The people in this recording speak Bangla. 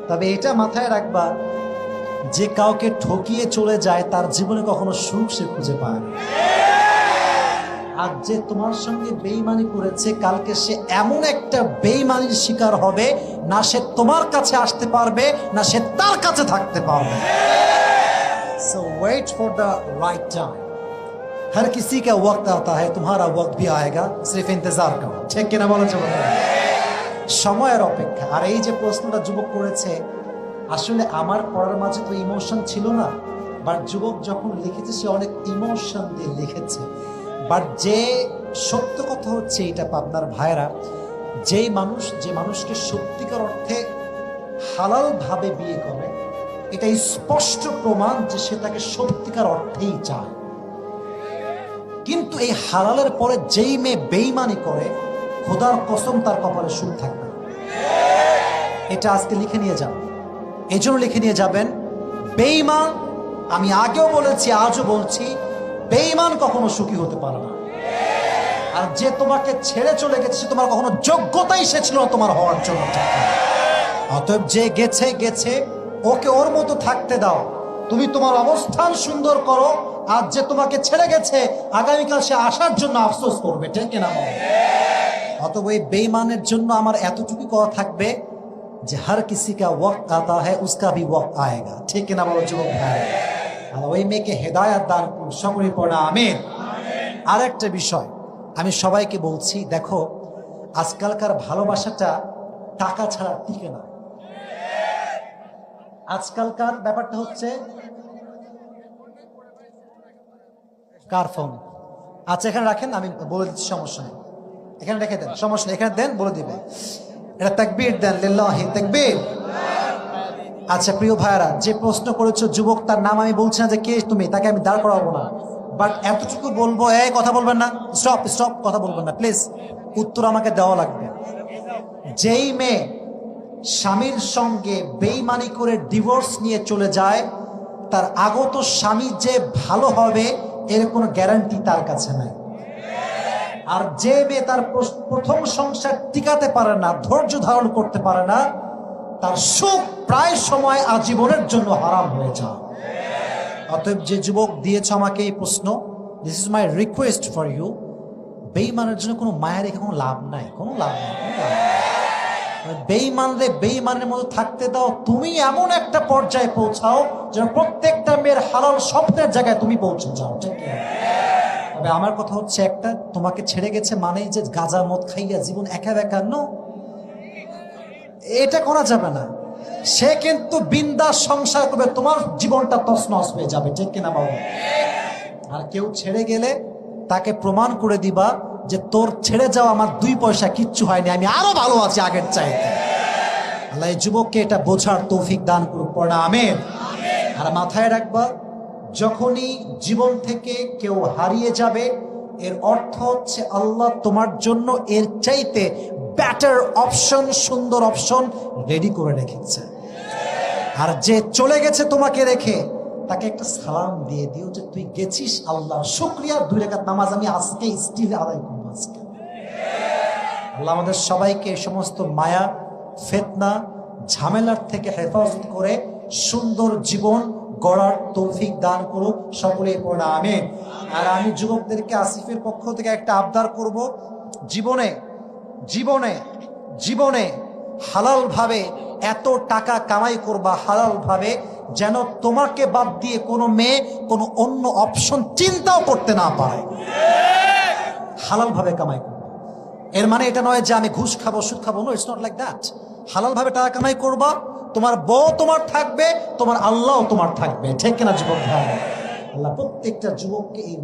তবে এটা মাথায় রাখবা, যে কাউকে ঠকিয়ে চলে যায় তার জীবনে কখনো সুখ সে খুঁজে পায় না। আর যে তোমার সঙ্গে বেঈমানি করেছে, কালকে সে এমন একটা বেঈমানির শিকার হবে, না সে তোমার কাছে আসতে পারবে, না সে তার কাছে থাকতে পারবে। So wait for the right time. हर किसी का वक्त आता है, तुम्हारा वक्त भी आएगा, सिर्फ इंतजार करो। ঠিক কিনা বলো যুবক? সময়ের অপেক্ষা। আর এই যে প্রশ্নটা যুবক করেছে, আসলে আমার পড়ার মাঝে তো ইমোশন ছিল না, বাট যুবক যখন লিখেছে সে অনেক ইমোশন দিয়ে লিখেছে। বাট যে সত্য কথা হচ্ছে এটা পাবনার ভাইরা, যে মানুষকে সত্যিকার অর্থে হালাল ভাবে বিয়ে করে, এটা স্পষ্ট প্রমাণ যে সে তাকে সত্যিকার অর্থেই চায়। কিন্তু এই হালালের পরে যেই মেয়ে বেঈমানি করে, খোদার কসম তার কপালে সুখ থাকবে। এটা আজকে লিখে নিয়ে যান। এই জন্য লিখে নিয়ে যাবেন, বেঈমান, আমি আগেও বলেছি আজও বলছি, বেঈমান কখনো সুখী হতে পারে না। আর যে তোমাকে ছেড়ে চলে গেছে, তোমার কখনো যোগ্যতাই সে ছিল তোমার হওয়ার জন্য। অতএব যে গেছে গেছে, ওকে ওর মতো থাকতে দাও, তুমি তোমার অবস্থান সুন্দর করো। আর যে তোমাকে ছেড়ে গেছে, আগামীকাল সে আসার জন্য আফসোস করবে। ঠিক কিনা? অতএব এই বেঈমানের জন্য আমার এতটুকু কথা থাকবে যে হর কিসি কা ওয়াক্ত আতা হ্যায়, উসকা ভি ওয়াক্ত আয়েগা। ঠিক কিনা বলো যুবক ভাই? আর ওই মেয়েকে হেদায়াত দান করুন, সকলে পড়া আমিন। আর একটা বিষয় আমি সবাইকে বলছি, দেখো আজকালকার ভালোবাসাটা টাকা ছাড়া টিকে না। আজকালকার ব্যাপারটা হচ্ছে কার ফোন? আচ্ছা এখানে রাখেন, আমি বলে দিচ্ছি, সমস্যা নেই, এখানে রেখে দেন, সমস্যা নেই, এখানে দেন, বলে দিবে। এটা তাকবীর দেন, লিল্লাহি তাকবীর। আচ্ছা প্রিয় ভাইরা, যে প্রশ্ন করেছো যুবক, তার নাম আমি বলছি না যে কে তুমি, তাকে আমি দাঁড় করাবো না, বাট এতটুকু বলবো, এই কথা বলবেন না, স্টপ স্টপ, কথা বলবেন না প্লিজ, উত্তর আমাকে দেওয়া লাগবে। যেই মেয়ে স্বামীর সঙ্গে বেঈমানি করে ডিভোর্স নিয়ে চলে যায়, তার আগত স্বামী যে ভালো হবে এর কোনো গ্যারান্টি তার কাছে নাই। আর যে মেয়ে তার প্রথম সংসার টিকাতে পারে না, ধৈর্য ধারণ করতে পারে না, তার সুখ প্রায় সময় আজীবনের জন্য হারাম হয়ে যায়। অতএব যে যুবক দিয়েছ আমাকে এই প্রশ্ন, this is my request for you, বেঈমানের জন্য কোনো মায়া রেখে কোনো লাভ নাই, কোনো লাভ নাই। বেঈমানরে বেঈমানের মতো থাকতে দাও, তুমি এমন একটা পর্যায়ে পৌঁছাও যেন প্রত্যেকটা মেয়ের হালাল স্বপ্নের জায়গায় তুমি পৌঁছে যাও। ঠিক আছে? তবে আমার কথা হচ্ছে একটা, তোমাকে ছেড়ে গেছে মানেই যে গাঁজা মদ খাইয়া জীবন একা বেকা, নো, এটা করা যাবে না। সে কিন্তু বিন্দাস সংসার করবে, তোমার জীবনটা তছনছ হয়ে যাবে। ঠিক কিনা বাবা? আর কেউ ছেড়ে গেলে তাকে প্রমাণ করে দিবা যে তোর ছেড়ে যাওয়া আমার 2 পয়সা কিচ্ছু হয়নি, আমি আরো ভালো আছি আগের চাইতে। আল্লাহ এই যুবককে এটা বোঝার তৌফিক দান করুক, পড়া আমিন। আর মাথায় রাখবা, যখনই জীবন থেকে কেউ হারিয়ে যাবে, এর অর্থ হচ্ছে আল্লাহ তোমার জন্য এর চাইতে বেটার অপশন, সুন্দর অপশন রেডি করে রেখেছে। আর যে চলে গেছে তোমাকে রেখে, তাকে একটা সালাম দিয়ে দিও যে তুই গেছিস, আল্লাহ শুকরিয়া, 2 রাকাত নামাজ আমি আজকে স্টিল আদায় করবো আজকে। আল্লাহ আমাদের সবাইকে সমস্ত মায়া, ফিতনা, ঝামেলার থেকে হেফাজত করে সুন্দর জীবন গড়ার তৌফিক দান করুক, সকলেই পড়া আমিন। আর আমি যুবকদেরকে আসিফের পক্ষ থেকে একটা আবদার করব, জীবনে জীবনে জীবনে হালাল ভাবে এত টাকা কামাই করবা, হালাল ভাবে, যেন তোমাকে বাদ দিয়ে কোনো মেয়ে কোনো অন্য অপশন চিন্তাও করতে না পারে। হালাল ভাবে কামাই করবা, এর মানে এটা নয় যে আমি ঘুষ খাবো, সুদ খাবো, no, it's not like that. হালাল ভাবে টাকা কামাই করবা, তোমার বউ তোমার থাকবে, তোমার আল্লাহও তোমার থাকবে। ঠিক কিনা যুবক ভাই? আল্লাহ প্রত্যেকটা যুবককে এই